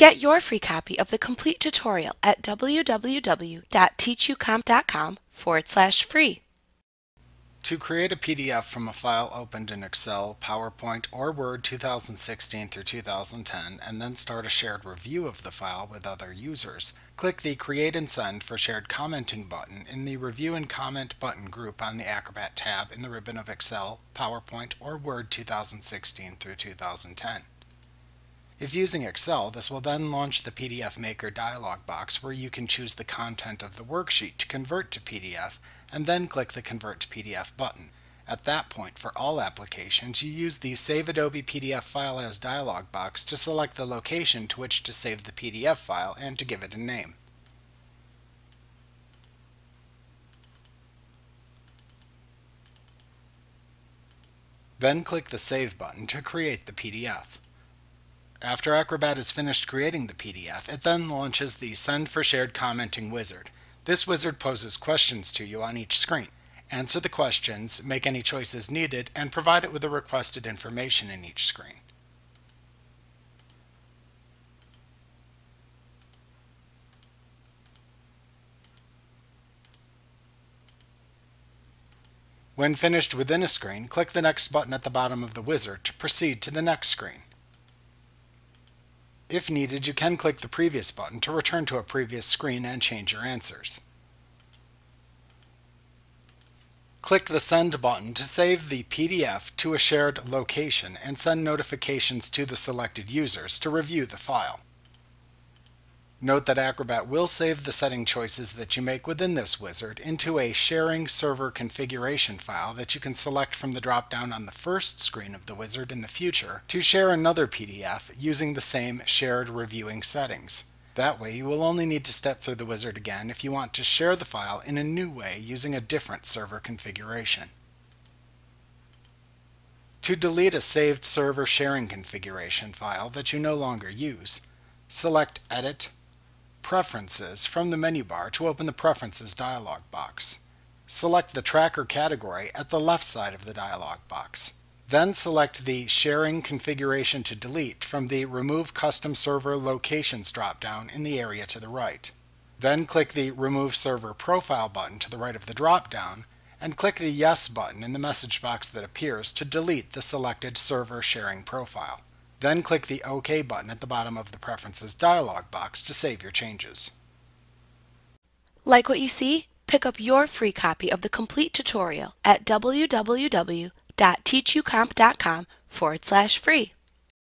Get your free copy of the complete tutorial at www.teachucomp.com/free. To create a PDF from a file opened in Excel, PowerPoint, or Word 2016 through 2010, and then start a shared review of the file with other users, click the Create and Send for Shared Commenting button in the Review and Comment button group on the Acrobat tab in the ribbon of Excel, PowerPoint, or Word 2016 through 2010. If using Excel, this will then launch the PDF Maker dialog box where you can choose the content of the worksheet to convert to PDF, and then click the Convert to PDF button. At that point, for all applications, you use the Save Adobe PDF File As dialog box to select the location to which to save the PDF file and to give it a name. Then click the Save button to create the PDF. After Acrobat is finished creating the PDF, it then launches the Send for Shared Commenting wizard. This wizard poses questions to you on each screen. Answer the questions, make any choices needed, and provide it with the requested information in each screen. When finished within a screen, click the Next button at the bottom of the wizard to proceed to the next screen. If needed, you can click the previous button to return to a previous screen and change your answers. Click the Send button to save the PDF to a shared location and send notifications to the selected users to review the file. Note that Acrobat will save the setting choices that you make within this wizard into a sharing server configuration file that you can select from the drop-down on the first screen of the wizard in the future to share another PDF using the same shared reviewing settings. That way you will only need to step through the wizard again if you want to share the file in a new way using a different server configuration. To delete a saved server sharing configuration file that you no longer use, select Edit, Preferences from the menu bar to open the Preferences dialog box. Select the tracker category at the left side of the dialog box. Then select the Sharing Configuration to Delete from the Remove Custom Server Locations drop-down in the area to the right. Then click the Remove Server Profile button to the right of the drop-down, and click the Yes button in the message box that appears to delete the selected server sharing profile. Then click the OK button at the bottom of the Preferences dialog box to save your changes. Like what you see? Pick up your free copy of the complete tutorial at www.teachucomp.com/free.